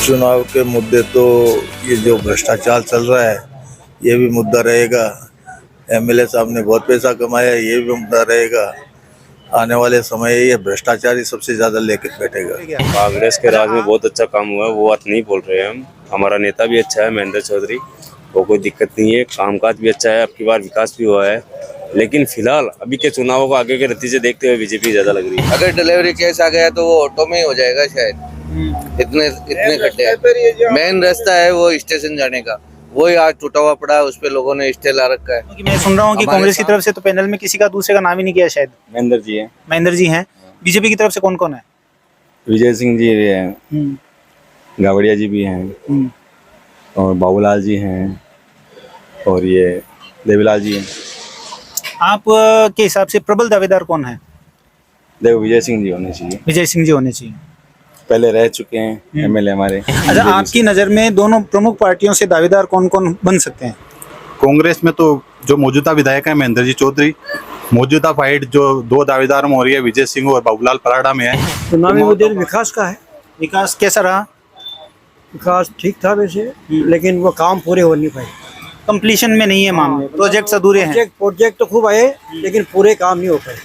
चुनाव के मुद्दे तो ये जो भ्रष्टाचार चल रहा है ये भी मुद्दा रहेगा। एमएलए साहब ने बहुत पैसा कमाया, ये भी मुद्दा रहेगा। आने वाले समय ये भ्रष्टाचार ही सबसे ज्यादा लेकर बैठेगा। कांग्रेस के राज में बहुत अच्छा काम हुआ है, वो बात नहीं बोल रहे हैं हम। हमारा नेता भी अच्छा है महेंद्र चौधरी, वो कोई दिक्कत नहीं है, कामकाज भी अच्छा है, अब की बार विकास भी हुआ है। लेकिन फिलहाल अभी के चुनावों को आगे के नतीजे देखते हुए बीजेपी ज्यादा लग रही है। अगर डिलीवरी केस आ गया तो वो ऑटो में ही हो जाएगा शायद। इतने खड्डे हैं। मेन रास्ता है वो स्टेशन जाने का, वो ही आज टूटा हुआ पड़ा है, उस पे लोगों ने स्टे ला रखा है। मैं सुन रहा हूँ कि कांग्रेस की तरफ से तो पैनल में किसी का दूसरे का नाम ही नहीं किया शायद। महेंद्र जी है, महेंद्र जी हैं। बीजेपी की तरफ से कौन कौन है? विजय सिंह जी हैं, गावड़िया जी भी हैं, और बाबूलाल जी हैं, और ये देवीलाल जी हैं। आप के हिसाब से प्रबल दावेदार कौन है? देखो विजय सिंह जी होने चाहिए, विजय सिंह जी होने चाहिए। पहले रह चुके हैं एमएलए हमारे। अच्छा, आपकी नज़र में दोनों प्रमुख पार्टियों से दावेदार कौन कौन बन सकते हैं? कांग्रेस में तो जो मौजूदा विधायक है महेंद्र जी चौधरी, मौजूदा फाइट जो दो दावेदार में हो रही है विजय सिंह और बाबूलाल पराड़ा में है। चुनावी मुद्दे विकास का है। विकास कैसा रहा? विकास ठीक था वैसे, लेकिन वो काम पूरे हो नहीं पाए। कंप्लीशन में नहीं है मामले, प्रोजेक्ट्स अधूरे हैं। प्रोजेक्ट तो खूब आए लेकिन पूरे काम नहीं हो पाए।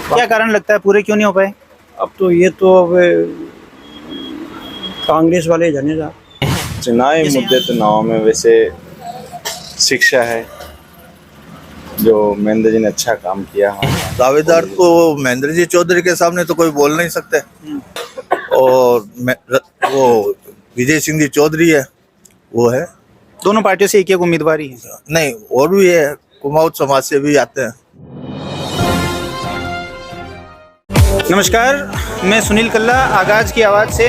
क्या कारण लगता है पूरे क्यों नहीं हो पाए? अब तो ये तो अब कांग्रेस वाले जानेगा। चुनावी मुद्दे तो नाव में वैसे शिक्षा है, जो महेंद्र जी ने अच्छा काम किया है। दावेदार तो महेंद्र जी चौधरी के सामने तो कोई बोल नहीं सकते। और वो विजय सिंह जी चौधरी है, वो है। दोनों पार्टियों से एक एक उम्मीदवारी है? नहीं, और भी है, कुमाऊं समाज से भी आते हैं। नमस्कार, मैं सुनील कल्ला, आगाज की आवाज़ से।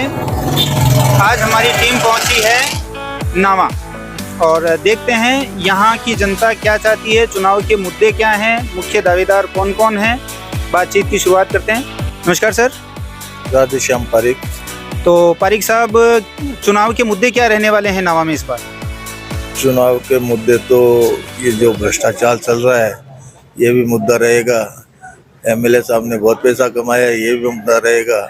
आज हमारी टीम पहुंची है नावा और देखते हैं यहाँ की जनता क्या चाहती है, चुनाव के मुद्दे क्या हैं, मुख्य दावेदार कौन कौन हैं। बातचीत की शुरुआत करते हैं। नमस्कार सर। राधेश्याम पारिक। तो पारिक साहब, चुनाव के मुद्दे क्या रहने वाले हैं नावा में इस बार? चुनाव के मुद्दे तो ये जो भ्रष्टाचार चल रहा है ये भी मुद्दा रहेगा। एमएलए साहब ने बहुत पैसा कमाया, ये भी मुद्दा रहेगा।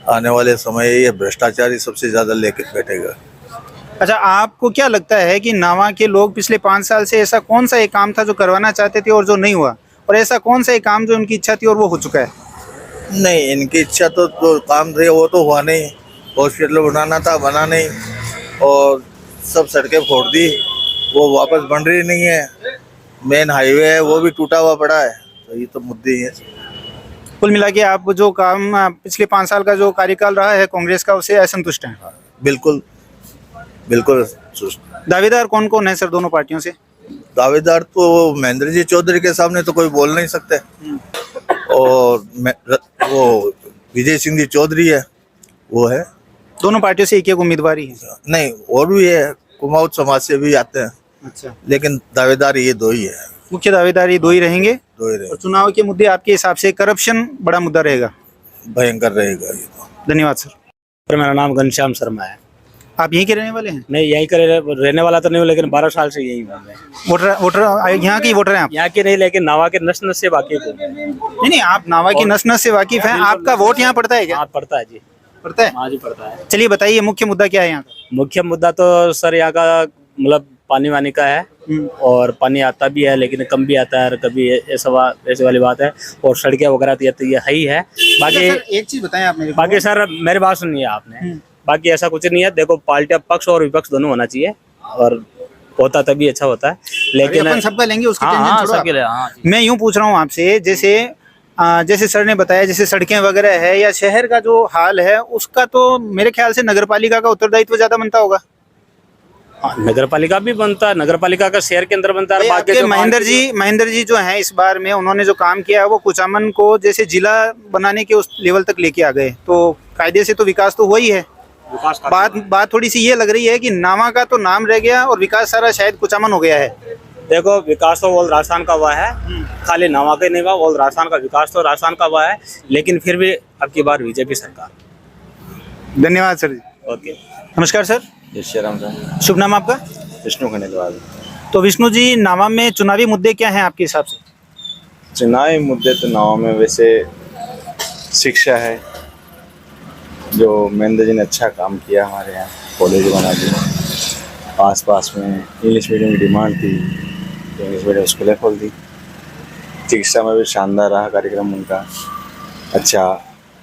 आने वाले समय ये भ्रष्टाचार ही सबसे ज़्यादा लेकर बैठेगा। अच्छा, आपको क्या लगता है कि नावा के लोग पिछले 5 साल से ऐसा कौन सा एक काम था जो करवाना चाहते थे और जो नहीं हुआ, और ऐसा कौन सा एक काम जो उनकी इच्छा थी और वो हो चुका है? नहीं, इनकी इच्छा तो काम थे वो तो हुआ नहीं। हॉस्पिटल बनाना था, बना नहीं, और सब सड़कें फोड़ दी, वो वापस बन रही नहीं है। मेन हाईवे है वो भी टूटा हुआ पड़ा है। तो ये तो मुद्दे ही है। कुल मिला के आप जो काम पिछले 5 साल का जो कार्यकाल रहा है कांग्रेस का, उससे असंतुष्ट हैं? बिल्कुल बिल्कुल। दावेदार कौन कौन है सर दोनों पार्टियों से? दावेदार तो महेंद्र जी चौधरी के सामने तो कोई बोल नहीं सकते। और वो विजय सिंह जी चौधरी है, वो है। दोनों पार्टियों से एक एक उम्मीदवारी है? नहीं, और भी है, कुमाऊं समाज से भी आते हैं। अच्छा, लेकिन दावेदार ये दो ही है। मुख्य दावेदार ये दो ही रहेंगे। दो ही रहेंगे। और चुनाव के मुद्दे आपके हिसाब से करप्शन बड़ा मुद्दा रहेगा? भयंकर रहेगा ये तो। धन्यवाद सर। मेरा नाम घनश्याम शर्मा है। आप यहीं के रहने वाले हैं? नहीं, यहीं का रहने वाला तो नहीं हूँ, लेकिन 12 साल से यहीं हूँ। वोटर यहाँ की वोटर हैं आप? यहाँ के नहीं, लेकिन नावा के नस नस से वाकिफ हूँ। नहीं, आप नावा की नस नस से वाकिफ हैं। आपका वोट यहाँ पड़ता है क्या? हाँ, पड़ता है जी। पड़ता है? हाँ जी, पड़ता है। चलिए बताइए, मुख्य मुद्दा क्या है यहाँ का? मुख्य मुद्दा तो सर यहाँ का मतलब पानी वानी का है, और पानी आता भी है लेकिन कम भी आता है, और कभी ऐसे वाली बात है। और सड़कें वगैरह तो ये है ही है। बाकी एक चीज बताएं आप मेरे को। बाकी सर मेरी बात सुनिए आपने, बाकी ऐसा कुछ नहीं है। देखो, पार्टियां पक्ष और विपक्ष दोनों होना चाहिए, और होता तभी अच्छा होता है। लेकिन अपन सबका लेंगे, उसकी टेंशन हाँ, छोड़ो सबके लिए। आप। मैं यूं पूछ रहा हूँ आपसे, जैसे सर ने बताया, जैसे सड़कें वगैरह है या शहर का जो हाल है, उसका तो मेरे ख्याल से नगरपालिका का उत्तरदायित्व ज्यादा बनता होगा। नगर पालिका भी बनता है, नगर पालिका का शहर के अंदर बनता है। बाकी जो महेंद्र जी जो हैं इस बार में, उन्होंने जो काम किया है वो कुचामन को जैसे जिला बनाने के उस लेवल तक लेके आ गए, तो कायदे से तो विकास तो हुआ ही है। बात थोड़ी सी ये लग रही है कि नावा का तो नाम रह गया और विकास सारा शायद कुचामन हो गया है। देखो, विकास तो ऑल राजस्थान का हुआ है, खाली नावा का नहीं हुआ, ऑल राजस्थान का विकास तो राजस्थान का हुआ है। लेकिन फिर भी अब की बार बीजेपी सरकार। धन्यवाद सर जी। ओके, नमस्कार सर। जय श्री राम सर। शुभ नाम आपका? विष्णु खंडेलवाल। तो विष्णु जी, नावा में चुनावी मुद्दे क्या हैं आपके हिसाब से? चुनावी मुद्दे तो नाव में वैसे शिक्षा है, जो महेंद्र जी ने अच्छा काम किया हमारे यहाँ, कॉलेज बना दिया, आस पास में इंग्लिश मीडियम की डिमांड थी तो इंग्लिश मीडियम स्कूलें खोल दी। चिकित्सा में भी शानदार रहा कार्यक्रम उनका, अच्छा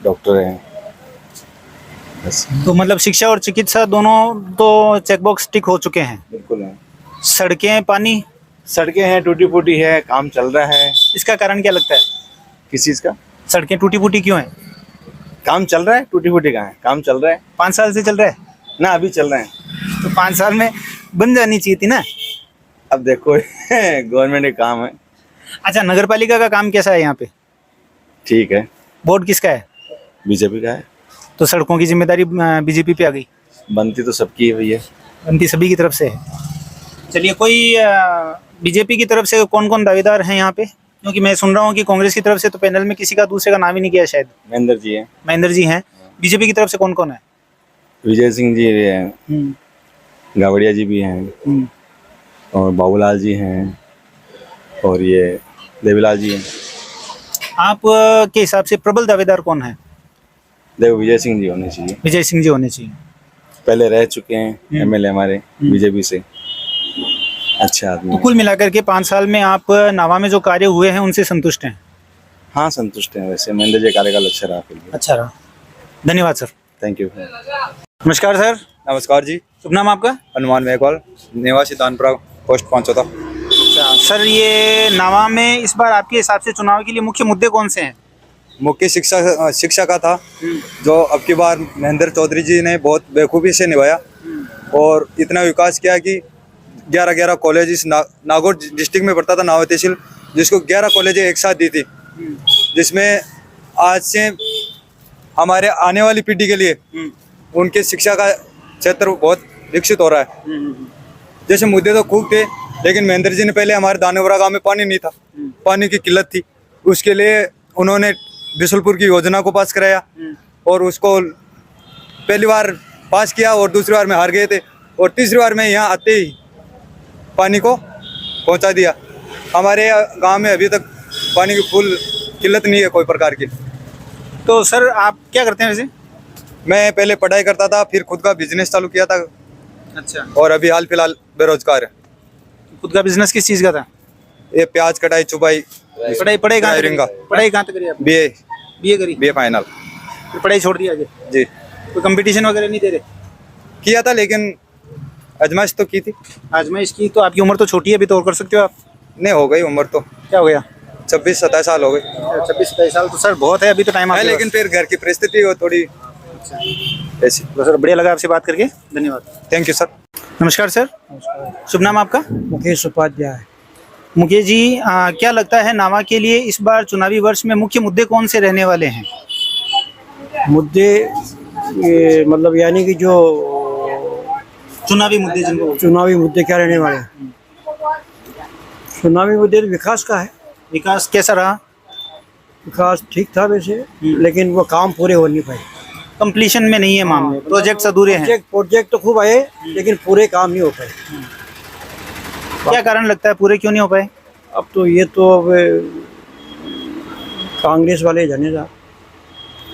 डॉक्टर हैं बस। तो मतलब शिक्षा और चिकित्सा दोनों तो चेकबॉक्स टिक हो चुके हैं। बिल्कुल है। सड़कें, पानी, सड़कें हैं टूटी फूटी है, काम चल रहा है। इसका कारण क्या लगता है? किस चीज़ का? सड़कें टूटी फूटी क्यों हैं? काम चल रहा है, टूटी फूटी कहाँ है, काम चल रहा है 5 साल से चल रहा है ना, अभी चल रहे हैं। तो 5 साल में बन जानी चाहिए थी ना। अब देखो गवर्नमेंट का काम है। अच्छा, नगर पालिका का काम कैसा है यहाँ पे? ठीक है। बोर्ड किसका है? बीजेपी का है। तो सड़कों की जिम्मेदारी बीजेपी पे आ गई। बनती तो सबकी है भैया। बनती सभी की तरफ से है। चलिए, कोई बीजेपी की तरफ से कौन कौन दावेदार हैं यहाँ पे? क्योंकि मैं सुन रहा हूँ कि कांग्रेस की तरफ से तो पैनल में किसी का दूसरे का नाम ही नहीं किया शायद। महेंद्र जी हैं। महेंद्र जी हैं। बीजेपी की तरफ से कौन कौन है? विजय सिंह जी भी हैं, गावड़िया जी भी हैं, और बाबूलाल जी हैं, और ये देवीलाल जी हैं। आप के हिसाब से प्रबल दावेदार कौन है? देखो विजय सिंह जी होने चाहिए, विजय सिंह जी होने चाहिए। पहले रह चुके हैं एमएलए हमारे बीजेपी से, अच्छा आदमी तो है। कुल मिलाकर के 5 साल में आप नावा में जो कार्य हुए हैं उनसे संतुष्ट हैं? हाँ संतुष्ट हैं। वैसे महेंद्र जी कार्यकाल अच्छा रहा फिर भी। अच्छा रहा। धन्यवाद सर। Thank you. नमस्कार सर। नमस्कार जी। शुभ नाम आपका? हनुमान मेघवाल, निवासी दानपुरा, पोस्ट 514। अच्छा सर, ये नावा में इस बार आपके हिसाब से चुनाव के लिए मुख्य मुद्दे कौन से हैं? मुख्य शिक्षा का था, जो अब की बार महेंद्र चौधरी जी ने बहुत बेखूबी से निभाया और इतना विकास किया कि 11 कॉलेज नागौर डिस्ट्रिक्ट में पड़ता था नावा तहसील, जिसको 11 कॉलेज एक साथ दी थी, जिसमें आज से हमारे आने वाली पीढ़ी के लिए उनके शिक्षा का क्षेत्र बहुत विकसित हो रहा है। जैसे मुद्दे तो खूब थे, लेकिन महेंद्र जी ने पहले हमारे दानेपुरा गांव में पानी नहीं था, पानी की किल्लत थी, उसके लिए उन्होंने बिशुलपुर की योजना को पास कराया और उसको पहली बार पास किया और दूसरी बार में हार गए थे और तीसरी बार में यहाँ आते ही पानी को पहुँचा दिया। हमारे गांव में अभी तक पानी की फुल किल्लत नहीं है कोई प्रकार की। तो सर आप क्या करते हैं वैसे? मैं पहले पढ़ाई करता था, फिर खुद का बिजनेस चालू किया था। अच्छा। और अभी हाल फिलहाल बेरोजगार है। खुद का बिजनेस किस चीज़ का था? ये प्याज कटाई छुपाई। पढ़ाई कहाँ तक करी आपने? बीए करी? BA final. फिर पढ़ाई छोड़ दी आगे? जी। कोई कंपटीशन वगैरह नहीं दे रहे? किया था, लेकिन आजमाइश तो की थी। आजमाइश की? तो आपकी उम्र तो छोटी है, अभी तो और कर सकते हो आप। नहीं, हो गई उम्र तो। क्या हो गया? 26-27 साल हो गई। 26-27 साल तो सर बहुत है, अभी तो टाइम है, लेकिन फिर घर की परिस्थिति हो थोड़ी ऐसी। तो सर बढ़िया लगा आपसे बात करके, धन्यवाद। Thank you sir. नमस्कार सर। शुभ नाम आपका? मुकेश उपाध्याय। मुकेश जी, क्या लगता है नावा के लिए इस बार चुनावी वर्ष में मुख्य मुद्दे कौन से रहने वाले हैं? मुद्दे मतलब यानी कि जो चुनावी मुद्दे जिनको चुनावी मुद्दे क्या रहने वाले हैं? चुनावी मुद्दे तो विकास का है। विकास कैसा रहा? विकास ठीक था वैसे, लेकिन वो काम पूरे हो नहीं पाए। कंप्लीशन में नहीं है मामले, प्रोजेक्ट्स अधूरे हैं। प्रोजेक्ट तो खूब आए, लेकिन पूरे काम नहीं हो पाए। क्या कारण लगता है पूरे क्यों नहीं हो पाए? अब तो ये तो अब कांग्रेस वाले जाने जा।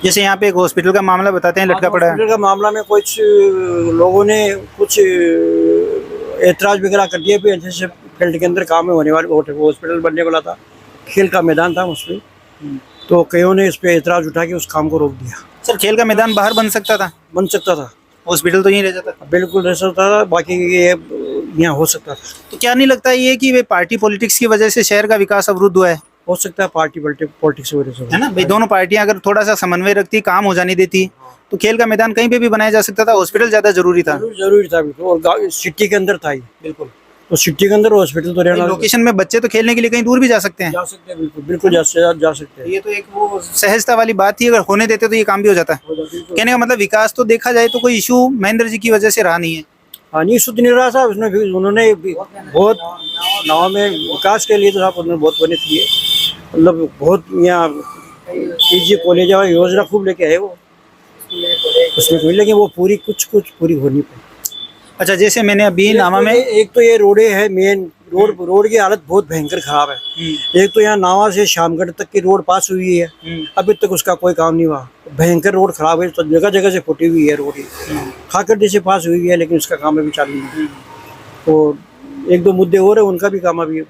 जैसे यहाँ पे एक हॉस्पिटल का मामला बताते हैं, लटका पड़ा है। हॉस्पिटल का मामला में कुछ लोगों ने कुछ एतराज वगैरह कर दिए। भी अच्छे से फील्ड के अंदर काम में होने वाले हॉस्पिटल बनने वाला था, खेल का मैदान था उस पर, तो कईयों ने इस पर एतराज उठा के उस काम को रोक दिया। सर खेल का मैदान बाहर बन सकता था? बन सकता था। हॉस्पिटल तो यहीं रह जाता? बिल्कुल रह सकता था, बाकी ये यहाँ हो सकता था। तो क्या नहीं लगता ये कि वे पार्टी पॉलिटिक्स की वजह से शहर का विकास अवरुद्ध हुआ है? हो सकता है पार्टी पॉलिटिक्स की वजह से, है ना भाई। दोनों पार्टियां अगर थोड़ा सा समन्वय रखती, काम हो जाने देती, तो खेल का मैदान कहीं पे भी बनाया जा सकता था। हॉस्पिटल ज्यादा जरूरी था। जरूरी था बिल्कुल, और सिटी के अंदर था ये। बिल्कुल। तो सिटी के अंदर हॉस्पिटल तो रहना। लोकेशन में बच्चे तो खेलने के लिए कहीं दूर भी जा सकते हैं। जा सकते हैं, बिल्कुल बिल्कुल जा सकते हैं। ये तो एक वो सहजता वाली बात थी, अगर होने देते तो ये काम भी हो जाता है। कहने का मतलब विकास तो देखा जाए तो कोई इशू महेंद्र जी की वजह से रहा नहीं है। हाँ, नहीं शुद्ध नहीं रहा था उसने। उन्होंने बहुत नाव में विकास के लिए तो साहब उन्होंने बहुत मेहनत की है। मतलब बहुत यहाँ पीजी कॉलेज और योजना खूब लेके आए वो उसमें कोई, लेकिन वो कुछ पूरी हो नहीं पाई। अच्छा, जैसे मैंने अभी नामा में एक तो ये रोडे है मेन रोड की हालत बहुत भयंकर खराब है। एक तो यहाँ नावा से शामगढ़ तक की रोड पास हुई है, अभी तक उसका कोई काम नहीं हुआ। भयंकर रोड खराब है, तो जगह जगह से फुटी हुई है रोड। खाकरडी से पास हुई है, लेकिन उसका काम अभी चालू नहीं है। और एक दो मुद्दे और है, उनका भी काम अभी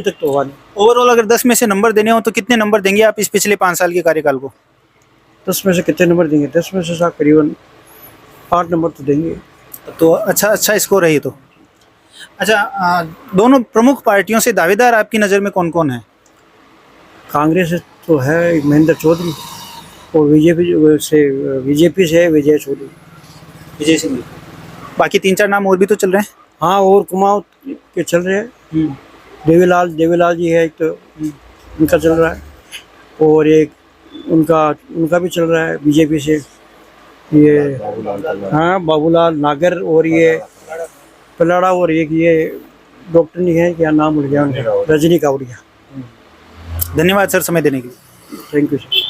तक तो हुआ नहीं। ओवरऑल अगर 10 में से नंबर देने हो तो कितने नंबर देंगे आप इस पिछले 5 साल के कार्यकाल को? 10 में से कितने नंबर देंगे? 10 में से साथ करीबन 8 नंबर तो देंगे। तो अच्छा स्कोर है ये तो। अच्छा, दोनों प्रमुख पार्टियों से दावेदार आपकी नज़र में कौन कौन है? कांग्रेस से तो है महेंद्र चौधरी, और बीजेपी से है विजय चौधरी, विजय सिंह। बाकी 3-4 नाम और भी तो चल रहे हैं। हाँ, और कुमाऊं के चल रहे हैं। देवीलाल जी है एक, तो उनका चल रहा है, और एक उनका भी चल रहा है बीजेपी से, ये हाँ बाबूलाल नागर, और ये पलाड़ा, और एक ये डॉक्टर नहीं है, क्या नाम भूल गया उनका, रजनी कावड़िया। धन्यवाद सर समय देने के लिए। Thank you sir.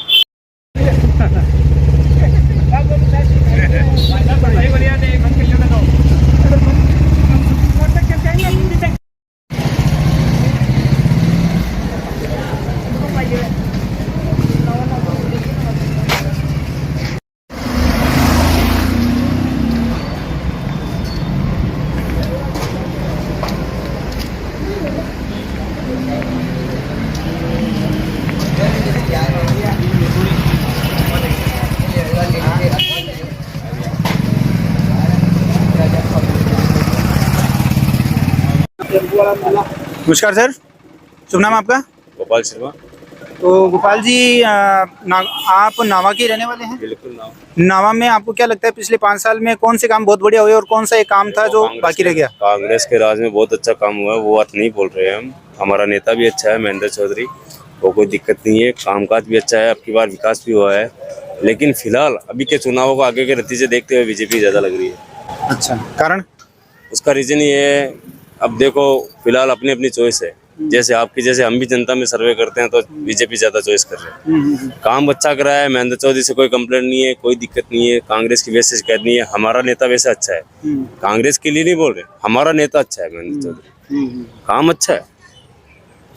नमस्कार सर, शुभ नाम आपका? गोपाल शर्मा। तो गोपाल जी, आप नावा के रहने वाले हैं? बिल्कुल। नावा में आपको क्या लगता है पिछले 5 साल में कौन से काम बहुत बढ़िया हुए और कौन सा एक काम था जो बाकी रह गया? कांग्रेस के राज में बहुत अच्छा काम हुआ है, वो बात नहीं बोल रहे हैं हम। हमारा नेता भी अच्छा है महेंद्र चौधरी, वो कोई दिक्कत नहीं है, कामकाज भी अच्छा है, अब की बार विकास भी हुआ है। लेकिन फिलहाल अभी के चुनावों को आगे के नतीजे देखते हुए बीजेपी ज्यादा लग रही है। अच्छा, कारण? उसका रीजन ये है, अब देखो फिलहाल अपनी अपनी चॉइस है। जैसे हम भी जनता में सर्वे करते हैं तो बीजेपी ज्यादा चॉइस कर रहे हैं। काम अच्छा कर रहा है, महेंद्र चौधरी से कोई कंप्लेंट नहीं है, कोई दिक्कत नहीं है। कांग्रेस की वैसे शिकायत नहीं है। हमारा नेता वैसे अच्छा है, कांग्रेस के लिए नहीं बोल रहे, हमारा नेता अच्छा है महेंद्र चौधरी, काम अच्छा है,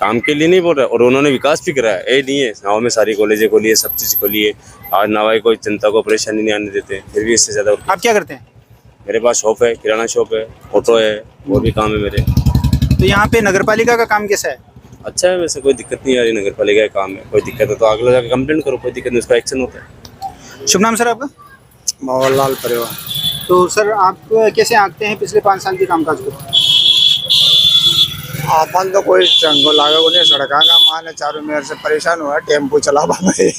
काम के लिए नहीं बोल रहे। और उन्होंने विकास भी कराया, ये नहीं है नावा में सारी कॉलेजें खोली है, सब चीज खोली है। आज नावा कोई जनता को परेशानी नहीं आने देते, फिर भी इससे ज्यादा। आप क्या करते हैं? मेरे पास शॉप है, किराना शॉप है, ऑटो है, और भी काम है मेरे। तो यहाँ पे नगर पालिका का काम कैसा है? अच्छा है, वैसे कोई दिक्कत नहीं आ रही। नगर पालिका का काम है, कोई दिक्कत है तो अगला जाकर कंप्लेंट करो, कोई दिक्कत नहीं, उसका एक्शन होता है। शुभ नाम सर आपका? मोहनलाल परिवार। तो सर आप कैसे आंकते हैं पिछले 5 साल के कामकाज को? अपन तो कोई चंगो लागा उन्हें सड़का का मान चारों मेरे से परेशान हुआ, टेम्पो चला पाए।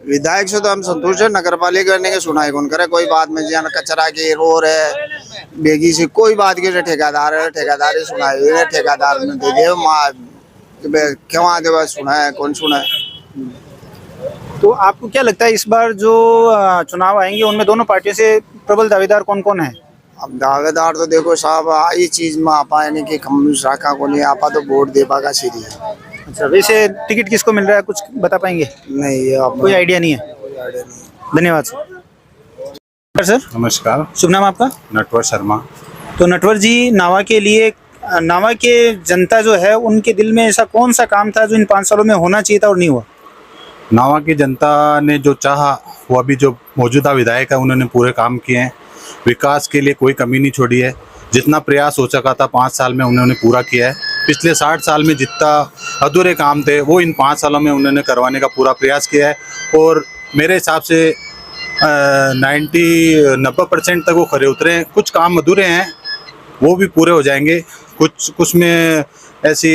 विधायक से तो हम संतुष्ट है, नगर पालिका करने के सुनाई कौन करे। कोई बात में जान कचरा की रोड है बेगी से, कोई बात के ठेकेदार है, ठेकेदारी सुनाई, ठेकेदार ने दे दिए, क्यों आते बस सुना है, कौन सुना है। तो आपको क्या लगता है इस बार जो चुनाव आएंगे उनमें दोनों पार्टियों से प्रबल दावेदार कौन कौन है? अब दावेदार तो देखो साहब, आई चीज में आपा यानी कि हम शाखा को नहीं आपा तो वोट दे पागा सीधी है। अच्छा, वैसे टिकट किसको मिल रहा है, कुछ बता पाएंगे? नहीं, ये कोई आइडिया नहीं है। धन्यवाद सर। सर नमस्कार, शुभ नाम आपका? नटवर शर्मा। तो नटवर जी, नावा के जनता जो है उनके दिल में ऐसा कौन सा काम था जो इन 5 सालों में होना चाहिए था और नहीं हुआ? नावा की जनता ने जो चाहा वो अभी जो मौजूदा विधायक है उन्होंने पूरे काम किए हैं। विकास के लिए कोई कमी नहीं छोड़ी है। जितना प्रयास हो सका था 5 साल में उन्होंने पूरा किया है। पिछले 60 साल में जितना अधूरे काम थे वो इन 5 सालों में उन्होंने करवाने का पूरा प्रयास किया है। और मेरे हिसाब से 90% तक वो खरे उतरे हैं। कुछ काम अधूरे हैं, वो भी पूरे हो जाएंगे। कुछ में ऐसी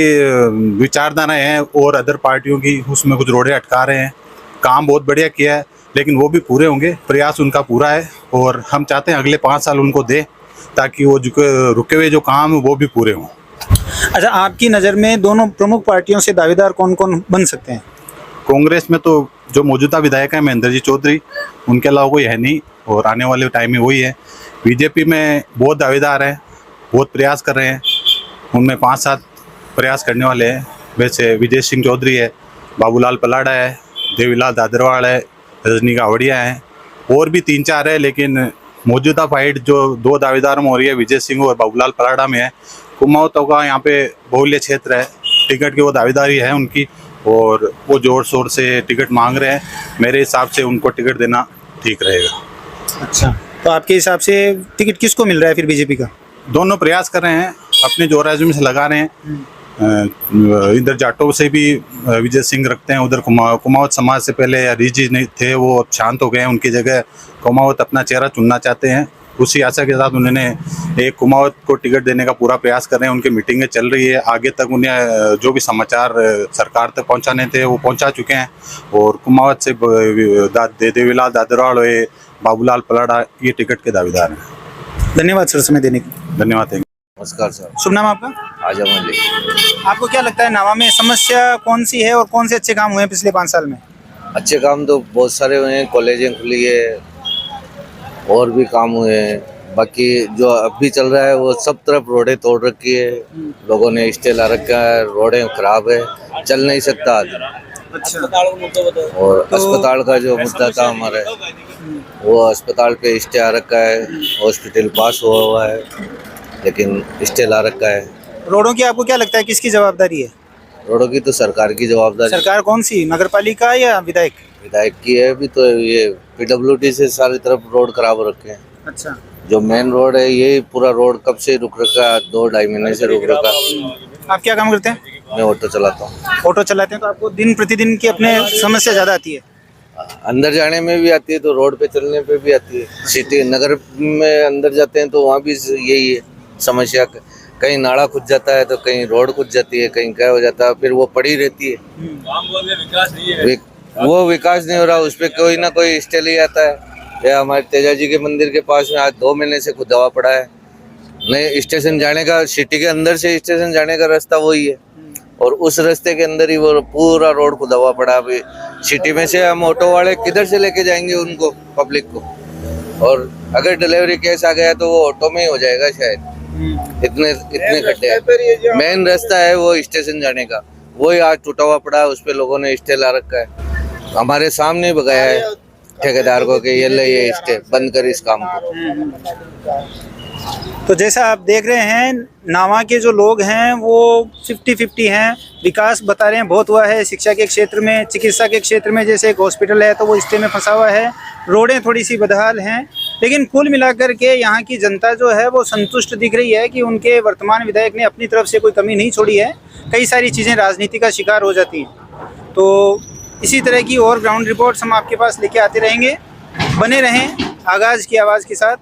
विचारधाराएं हैं और अदर पार्टियों की, उसमें कुछ रोड़े अटका रहे हैं। काम बहुत बढ़िया किया है, लेकिन वो भी पूरे होंगे। प्रयास उनका पूरा है और हम चाहते हैं अगले 5 साल उनको दें ताकि वो रुके हुए जो काम है वो भी पूरे हों। अच्छा, आपकी नज़र में दोनों प्रमुख पार्टियों से दावेदार कौन कौन बन सकते हैं? कांग्रेस में तो जो मौजूदा विधायक हैं महेंद्र जी चौधरी, उनके अलावा कोई है नहीं और आने वाले टाइम में वही है। बीजेपी में बहुत दावेदार हैं, बहुत प्रयास कर रहे हैं, उनमें 5-7 प्रयास करने वाले हैं। वैसे विजय सिंह चौधरी है, बाबूलाल पलाड़ा है, देवीलाल दादरवाड़ है, रजनी कावड़िया है, और भी 3-4 है। लेकिन मौजूदा फाइट जो 2 दावेदार में हो रही है, विजय सिंह और बाबूलाल पलाड़ा में है। कुमाऊँतों का यहाँ पे बहुल्य क्षेत्र है, टिकट की वो दावेदारी है उनकी, और वो जोर शोर से टिकट मांग रहे हैं। मेरे हिसाब से उनको टिकट देना ठीक रहेगा। अच्छा, तो आपके हिसाब से टिकट किसको मिल रहा है फिर बीजेपी का? दोनों प्रयास कर रहे हैं, अपने जोर आजमी से लगा रहे हैं। इधर जाटों से भी विजय सिंह रखते हैं, उधर कुमाऊत समाज से पहले हरीश जी नहीं थे, वो अब शांत हो गए हैं, उनकी जगह कुमाऊत अपना चेहरा चुनना चाहते हैं। उसी आशा के साथ उन्होंने एक कुमाऊत को टिकट देने का पूरा प्रयास कर रहे हैं। उनकी मीटिंगें चल रही है, आगे तक उन्हें जो भी समाचार सरकार तक पहुंचाने थे वो पहुंचा चुके हैं। और कुमाऊत से देवीलाल दादरवाल हुए, बाबूलाल पलाड़ा, ये टिकट के दावेदार हैं। धन्यवाद सर समय देने के। धन्यवाद। नमस्कार सर। शुभ नाम आपका? आजम अली। आपको क्या लगता है नावा में समस्या कौन सी है और कौन से अच्छे काम हुए हैं पिछले 5 साल में? अच्छे काम तो बहुत सारे हुए हैं, कॉलेजें खुली है और भी काम हुए हैं। बाकी जो अभी चल रहा है वो सब तरफ रोडें तोड़ रखी है, लोगों ने स्टे ला रखा है, रोडें खराब है, चल नहीं सकता आदमी। अच्छा, और अस्पताल का जो मुद्दा था हमारे, वो अस्पताल पे स्टे आ रखा है, हॉस्पिटल पास हुआ है लेकिन स्टे ला रखा है। रोडों की आपको क्या लगता है किसकी जवाबदारी है? रोडों की तो सरकार की जवाबदारी। सरकार कौन सी, नगर पालिका या विधायक? विधायक की है भी, तो ये PWD से सारी तरफ रोड खराब हो रखे हैं। अच्छा, जो मेन रोड है ये पूरा रोड कब से रुक रखा है, 2-2.5 महीने से रुक रखा है। आप क्या काम करते हैं? मैं ऑटो चलाता हूँ। ऑटो चलाते हैं, तो आपको दिन प्रतिदिन की अपने समस्या ज़्यादा आती है? अंदर जाने में भी आती है तो रोड पे चलने पे भी आती है। सिटी नगर में अंदर जाते हैं तो वहाँ भी यही है समस्या। कहीं नाला खुद जाता है तो कहीं रोड खुद जाती है, कहीं क्या हो जाता है, फिर वो पड़ी रहती है। वो विकास नहीं हो रहा, उस पर कोई ना कोई स्टे ले आता है। या हमारे तेजाजी के मंदिर के पास में आज 2 महीने से खुदा हुआ पड़ा है। नए स्टेशन जाने का, सिटी के अंदर से स्टेशन जाने का रास्ता वही है, और उस रास्ते के अंदर ही वो पूरा रोड खुदा हुआ पड़ा। अभी सिटी में से हम ऑटो वाले किधर से लेके जाएंगे उनको, पब्लिक को? और अगर डिलीवरी केस आ गया तो वो ऑटो में ही हो जाएगा शायद। इतने खड्डे हैं। मेन रास्ता है वो स्टेशन जाने का, वही आज टूटा हुआ पड़ा है, उस पे लोगों ने स्टे ला रखा है। हमारे सामने भगाया है ठेकेदार को कि ये स्टे बंद कर इस काम को। तो जैसा आप देख रहे हैं, नावा के जो लोग हैं वो 50-50 हैं। विकास बता रहे हैं बहुत हुआ है शिक्षा के क्षेत्र में, चिकित्सा के क्षेत्र में, जैसे एक हॉस्पिटल है तो वो स्टे में फंसा हुआ है, रोडें थोड़ी सी बदहाल हैं, लेकिन कुल मिलाकर के यहाँ की जनता जो है वो संतुष्ट दिख रही है कि उनके वर्तमान विधायक ने अपनी तरफ से कोई कमी नहीं छोड़ी है। कई सारी चीज़ें राजनीति का शिकार हो जाती हैं। तो इसी तरह की और ग्राउंड रिपोर्ट्स हम आपके पास लेके आते रहेंगे। बने रहें आगाज़ की आवाज़ के साथ।